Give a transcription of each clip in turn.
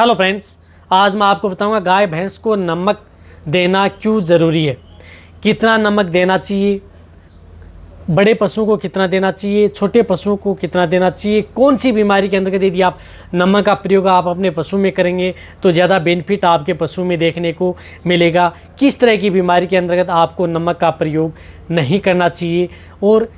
Hello friends, आज मैं आपको बताऊंगा गाय भैंस को नमक देना क्यों ज़रूरी है, कितना नमक देना चाहिए, बड़े पशुओं को कितना देना चाहिए, छोटे पशुओं को कितना देना चाहिए, कौन सी बीमारी के अंतर्गत यदि आप नमक का प्रयोग आप अपने पशु में करेंगे तो ज़्यादा बेनिफिट आपके पशु में देखने को मिलेगा, किस तरह की बीमारी के अंतर्गत आपको नमक का प्रयोग नहीं करना चाहिए और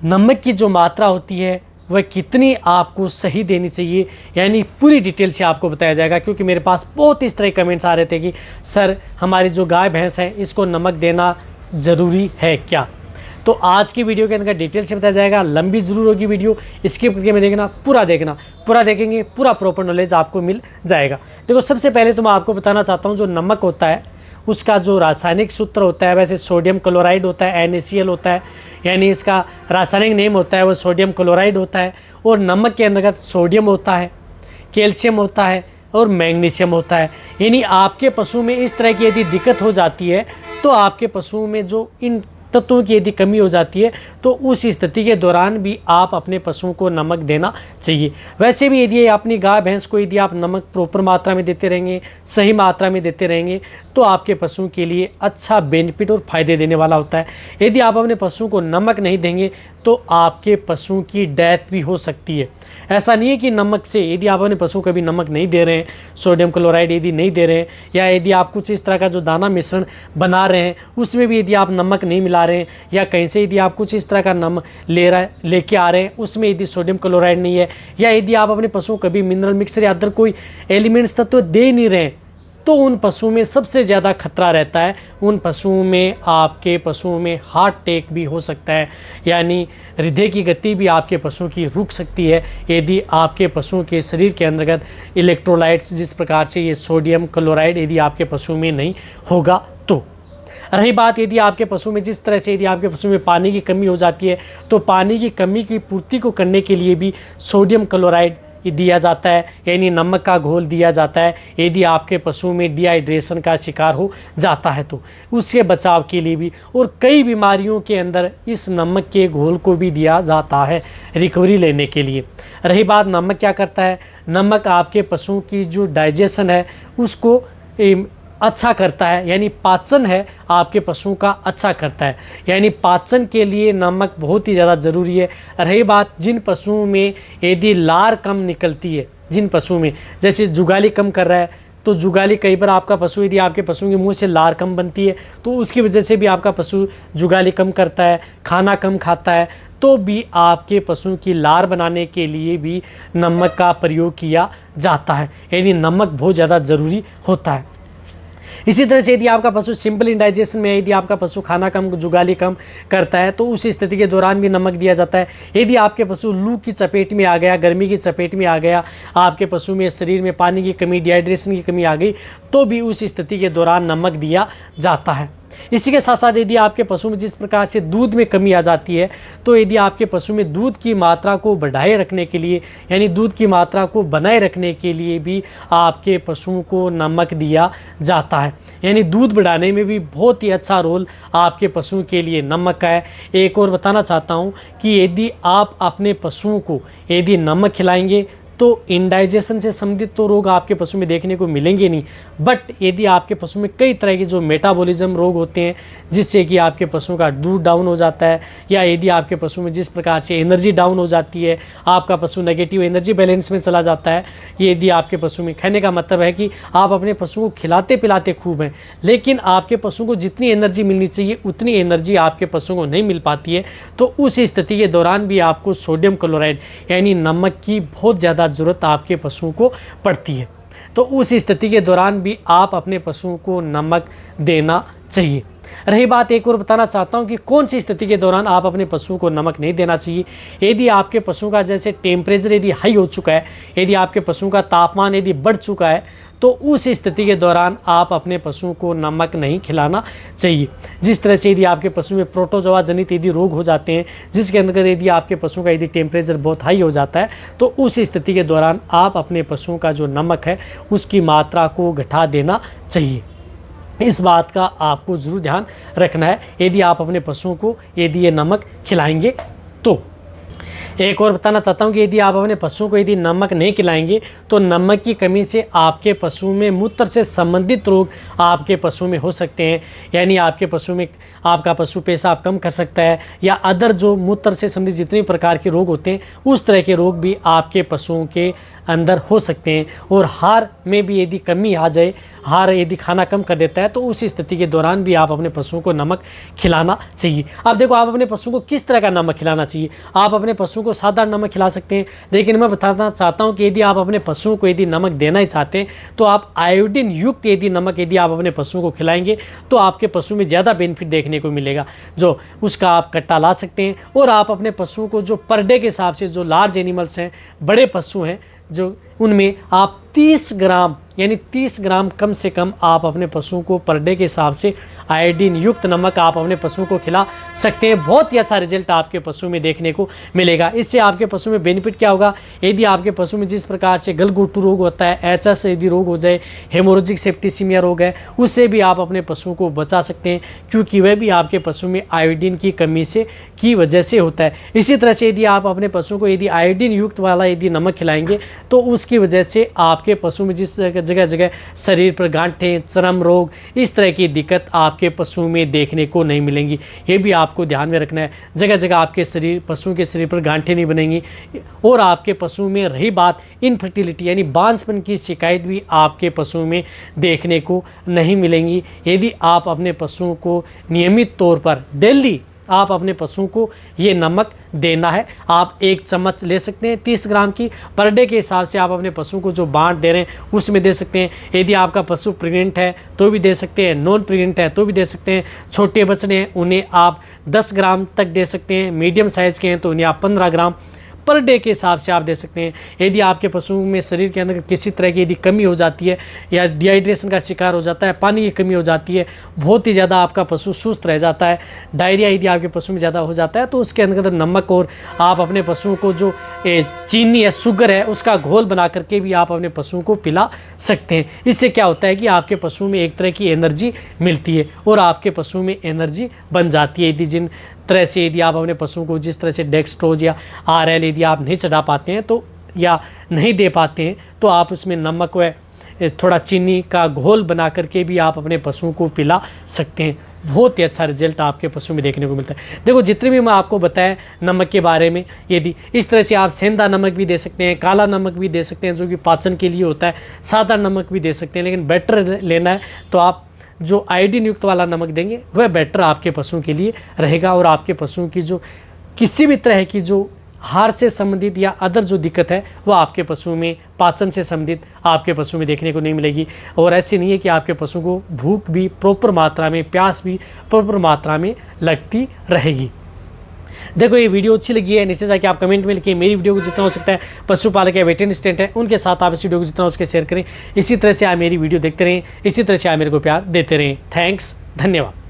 नमक की जो मात्रा होती है वह कितनी आपको सही देनी चाहिए, यानी पूरी डिटेल से आपको बताया जाएगा। क्योंकि मेरे पास बहुत इस तरह कमेंट्स आ रहे थे कि सर हमारी जो गाय भैंस है इसको नमक देना ज़रूरी है क्या। तो आज की वीडियो के अंदर डिटेल से बताया जाएगा। लंबी ज़रूर होगी वीडियो, स्किप करके में देखना, पूरा देखेंगे, पूरा प्रॉपर नॉलेज आपको मिल जाएगा। देखो, सबसे पहले तो मैं आपको बताना चाहता हूँ जो नमक होता है उसका जो रासायनिक सूत्र होता है, वैसे सोडियम क्लोराइड होता है, NaCl होता है, यानी इसका रासायनिक नेम होता है वो सोडियम क्लोराइड होता है। और नमक के अंतर्गत सोडियम होता है, कैल्शियम होता है और मैग्नीशियम होता है। यानी आपके पशु में इस तरह की यदि दिक्कत हो जाती है तो आपके पशुओं में जो इन तत्वों की यदि कमी हो जाती है तो उस स्थिति के दौरान भी आप अपने पशुओं को नमक देना चाहिए। वैसे भी यदि अपनी गाय भैंस को यदि आप नमक प्रॉपर मात्रा में देते रहेंगे, सही मात्रा में देते रहेंगे तो आपके पशुओं के लिए अच्छा बेनिफिट और फ़ायदे देने वाला होता है। यदि आप अपने पशुओं को नमक नहीं देंगे तो आपके पशुओं की डेथ भी हो सकती है। ऐसा नहीं है कि नमक से यदि आप अपने पशुओं को भी नमक नहीं दे रहे हैं, सोडियम क्लोराइड यदि नहीं दे रहे हैं, या यदि आप कुछ इस तरह का जो दाना मिश्रण बना रहे हैं उसमें भी यदि आप नमक नहीं मिला रहे हैं, या कहीं से यदि आप कुछ इस तरह का नमक लेके आ रहे हैं उसमें यदि सोडियम क्लोराइड नहीं है, या यदि आप अपने पशुओं को कभी मिनरल मिक्सर या अदर कोई एलिमेंट्स तत्व दे नहीं रहे हैं तो उन पशुओं में सबसे ज़्यादा खतरा रहता है। उन पशुओं में आपके पशुओं में हार्ट अटैक भी हो सकता है, यानी हृदय की गति भी आपके पशुओं की रुक सकती है यदि आपके पशुओं के शरीर के अंतर्गत इलेक्ट्रोलाइट्स जिस प्रकार से ये सोडियम क्लोराइड यदि आपके पशु में नहीं होगा तो। रही बात यदि आपके पशु में जिस तरह से यदि आपके पशु में पानी की कमी हो जाती है तो पानी की कमी की पूर्ति को करने के लिए भी सोडियम क्लोराइड दिया जाता है, यानी नमक का घोल दिया जाता है। यदि आपके पशु में डिहाइड्रेशन का शिकार हो जाता है तो उससे बचाव के लिए भी, और कई बीमारियों के अंदर इस नमक के घोल को भी दिया जाता है रिकवरी लेने के लिए। रही बात नमक क्या करता है, नमक आपके पशुओं की जो डाइजेशन है उसको अच्छा करता है, यानी पाचन है आपके पशुओं का अच्छा करता है, यानी पाचन के लिए नमक बहुत ही ज़्यादा ज़रूरी है। रही बात जिन पशुओं में यदि लार कम निकलती है, जिन पशुओं में जैसे जुगाली कम कर रहा है तो जुगाली कई बार आपका पशु यदि आपके पशुओं के मुंह से लार कम बनती है तो उसकी वजह से भी आपका पशु जुगाली कम करता है, खाना कम खाता है, तो भी आपके पशुओं की लार बनाने के लिए भी नमक का प्रयोग किया जाता है। यानी नमक बहुत ज़्यादा ज़रूरी होता है। इसी तरह से यदि आपका पशु सिंपल इंडाइजेशन में, यदि आपका पशु खाना कम जुगाली कम करता है तो उस स्थिति के दौरान भी नमक दिया जाता है। यदि आपके पशु लू की चपेट में आ गया, गर्मी की चपेट में आ गया, आपके पशु में शरीर में पानी की कमी, डिहाइड्रेशन की कमी आ गई तो भी उस स्थिति के दौरान नमक दिया जाता है। इसी के साथ साथ यदि आपके पशु में जिस प्रकार से दूध में कमी आ जाती है तो यदि आपके पशु में दूध की मात्रा को बढ़ाए रखने के लिए, यानी दूध की मात्रा को बनाए रखने के लिए भी आपके पशुओं को नमक दिया जाता है। यानी दूध बढ़ाने में भी बहुत ही अच्छा रोल आपके पशुओं के लिए नमक का है। एक और बताना चाहता हूँ कि यदि आप अपने पशुओं को यदि नमक खिलाएंगे तो इंडाइजेशन से संबंधित तो रोग आपके पशु में देखने को मिलेंगे नहीं, बट यदि आपके पशु में कई तरह के जो मेटाबॉलिज्म रोग होते हैं जिससे कि आपके पशुओं का दूध डाउन हो जाता है, या यदि आपके पशु में जिस प्रकार से एनर्जी डाउन हो जाती है, आपका पशु नेगेटिव एनर्जी बैलेंस में चला जाता है, यदि आपके पशु में, कहने का मतलब है कि आप अपने पशुओं को खिलाते पिलाते खूब हैं लेकिन आपके पशुओं को जितनी एनर्जी मिलनी चाहिए उतनी एनर्जी आपके पशुओं को नहीं मिल पाती है, तो उस स्थिति के दौरान भी आपको सोडियम क्लोराइड यानी नमक की बहुत ज़्यादा जरूरत आपके पशुओं को पड़ती है। तो उस स्थिति के दौरान भी आप अपने पशुओं को नमक देना चाहिए। रही बात, एक और बताना चाहता हूं कि कौन सी स्थिति के दौरान आप अपने पशुओं को नमक नहीं देना चाहिए। यदि आपके पशुओं का जैसे टेम्परेचर यदि हाई हो चुका है, यदि आपके पशुओं का तापमान यदि बढ़ चुका है तो उस स्थिति के दौरान आप अपने पशुओं को नमक नहीं खिलाना चाहिए। जिस तरह से यदि आपके पशु में प्रोटोजोआ जनित यदि रोग हो जाते हैं जिसके अंतर्गत यदि आपके पशुओं का यदि टेम्परेचर बहुत हाई हो जाता है तो उस स्थिति के दौरान आप अपने पशुओं का जो नमक है उसकी मात्रा को घटा देना चाहिए। इस बात का आपको ज़रूर ध्यान रखना है यदि आप अपने पशुओं को यदि ये नमक खिलाएंगे तो। एक और बताना चाहता हूँ कि यदि आप अपने पशु को यदि नमक नहीं खिलाएंगे तो नमक की कमी से आपके पशु में मूत्र से संबंधित रोग आपके पशु में हो सकते हैं। यानी आपके पशु में आपका पशु पेशाब कम कर सकता है या अदर जो मूत्र से संबंधित जितने प्रकार के रोग होते हैं उस तरह के रोग भी आपके पशुओं के अंदर हो सकते हैं। और हार में भी यदि कमी आ जाए, हार यदि खाना कम कर देता है, तो उस स्थिति के दौरान भी आप अपने पशुओं को नमक खिलाना चाहिए। अब देखो, आप अपने पशुओं को किस तरह का नमक खिलाना चाहिए। आप अपने पशुओं को साधारण नमक खिला सकते हैं, लेकिन मैं बताना चाहता हूं कि यदि आप अपने पशुओं को यदि नमक देना ही चाहते हैं तो आप आयोडीन युक्त यदि नमक यदि आप अपने पशुओं को खिलाएंगे तो आपके पशु में ज़्यादा बेनिफिट देखने को मिलेगा, जो उसका आप कट्टा ला सकते हैं। और आप अपने पशुओं को जो पर डे के हिसाब से जो लार्ज एनिमल्स हैं, बड़े पशु हैं, जो उनमें आप 30 ग्राम यानी 30 ग्राम कम से कम आप अपने पशुओं को पर डे के हिसाब से आयोडीन युक्त नमक आप अपने पशुओं को खिला सकते हैं। बहुत ही अच्छा रिजल्ट आपके पशु में देखने को मिलेगा। इससे आपके पशु में बेनिफिट क्या होगा, यदि आपके पशु में जिस प्रकार से गलघोटू रोग होता है, एचएस यदि रोग हो जाए, हेमोरेजिक सेप्टिसीमिया रोग है, उससे भी आप अपने पशुओं को बचा सकते हैं, क्योंकि वह भी आपके पशु में आयोडीन की कमी से की वजह से होता है। इसी तरह से यदि आप अपने पशु को यदि आयोडीन युक्त वाला यदि नमक खिलाएंगे तो उसकी वजह से आपके पशु में जिस जगह जगह शरीर पर गांठें, चर्म रोग, इस तरह की दिक्कत आपके पशु में देखने को नहीं मिलेंगी। ये भी आपको ध्यान में रखना है। जगह जगह आपके पशुओं के शरीर पर गांठें नहीं बनेंगी। और आपके पशु में रही बात इनफर्टिलिटी यानी बांझपन की शिकायत भी आपके पशु में देखने को नहीं मिलेंगी। यदि आप अपने पशुओं को नियमित तौर पर डेली आप अपने पशुओं को ये नमक देना है। आप 1 चम्मच ले सकते हैं 30 ग्राम की, पर डे के हिसाब से आप अपने पशुओं को जो बांट दे रहे हैं उसमें दे सकते हैं। यदि आपका पशु प्रेग्नेंट है तो भी दे सकते हैं, नॉन प्रेग्नेंट है तो भी दे सकते हैं, छोटे बछड़े हैं उन्हें आप 10 ग्राम तक दे सकते हैं, मीडियम साइज़ के हैं तो उन्हें आप 15 ग्राम पर डे के हिसाब से आप दे सकते हैं। यदि आपके पशुओं में शरीर के अंदर किसी तरह की यदि कमी हो जाती है या डिहाइड्रेशन का शिकार हो जाता है, पानी की कमी हो जाती है, बहुत ही ज़्यादा आपका पशु सुस्त रह जाता है, डायरिया यदि आपके पशु में ज़्यादा हो जाता है, तो उसके अंदर नमक और आप अपने पशुओं को जो चीनी है, शुगर है, उसका घोल बना करके भी आप अपने पशुओं को पिला सकते हैं। इससे क्या होता है कि आपके पशु में एक तरह की एनर्जी मिलती है और आपके पशु में एनर्जी बन जाती है। यदि जिन तरह से यदि आप अपने पशुओं को जिस तरह से डेक्सट्रोज या आरएल यदि आप नहीं चढ़ा पाते हैं तो या नहीं दे पाते हैं तो आप उसमें नमक व थोड़ा चीनी का घोल बना करके भी आप अपने पशुओं को पिला सकते हैं। बहुत ही अच्छा रिजल्ट आपके पशु में देखने को मिलता है। देखो, जितने भी मैं आपको बताया नमक के बारे में, यदि इस तरह से आप सेंधा नमक भी दे सकते हैं, काला नमक भी दे सकते हैं जो कि पाचन के लिए होता है, सादा नमक भी दे सकते हैं, लेकिन बेटर लेना है तो आप जो आयोडीन युक्त वाला नमक देंगे वह बेटर आपके पशुओं के लिए रहेगा। और आपके पशुओं की जो किसी भी तरह की जो हार से संबंधित या अदर जो दिक्कत है वह आपके पशुओं में, पाचन से संबंधित आपके पशुओं में देखने को नहीं मिलेगी। और ऐसे नहीं है कि आपके पशुओं को भूख भी प्रॉपर मात्रा में, प्यास भी प्रॉपर मात्रा में लगती रहेगी। देखो, ये वीडियो अच्छी लगी है, नीचे जाके आप कमेंट में लिखिए। मेरी वीडियो को जितना हो सकता है पशुपालक या वेटरनरी असिस्टेंट है उनके साथ आप इस वीडियो को जितना हो सके शेयर करें। इसी तरह से आप मेरी वीडियो देखते रहें, इसी तरह से आप मेरे को प्यार देते रहें। थैंक्स, धन्यवाद।